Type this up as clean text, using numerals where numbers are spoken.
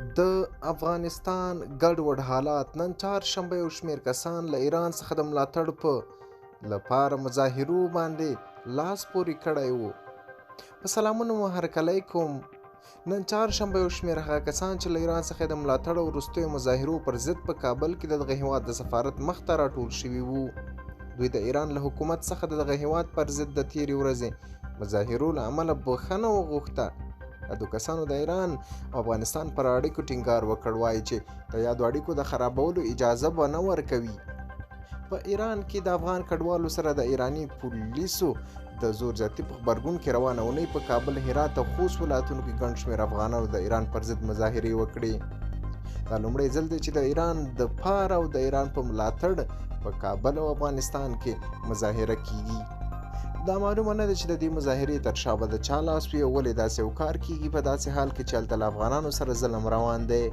د افغانستان ګډوډ حالات نن چهارشنبه یو شمېر کسان له ایران څخه د ملاتړ لپاره مظاهرو باندې لاس پورې کړی و. په سلامونه مو هرکلی کوم. نن چهارشنبه یو شمېر هغه کسان چې له ایران څخه د ملاتړ او وروستیو مظاهرو پر ضد په کابل کې د دغه هیواد د سفارت مخته راټول شوي وو. دوی د ایران له حکومت څخه د دغه هیواد پر ضد د تیرې ورځې مظاهرو له امله بخښنه وغوښته. دو کسانو د ایران او افغانستان پر اړیکو ټینګار وکړ، وایي چې د یادو اړیکو د خرابولو اجازه به نه ورکوي. په ایران کې د افغان کډوالو سره د ایراني پولیسو د زور زیاتي په غبرګون کې روانه اونۍ په کابل، هرات او خوست ولایتونو کې ګڼ شمېر افغانانو د ایران پر ضد مظاهرې وکړې. دا لومړی ځل دی چې د ایران د پار او د ایران په ملاتړ په کابل او افغانستان کې مظاهره کیږي. دا معلومه نه ده چې د دې مظاهرې تر شا به د چا لاس وي او ولې داسې یو کار کیږي په داسې حال کې چې هلته له افغانانو سره ظلم روان دی.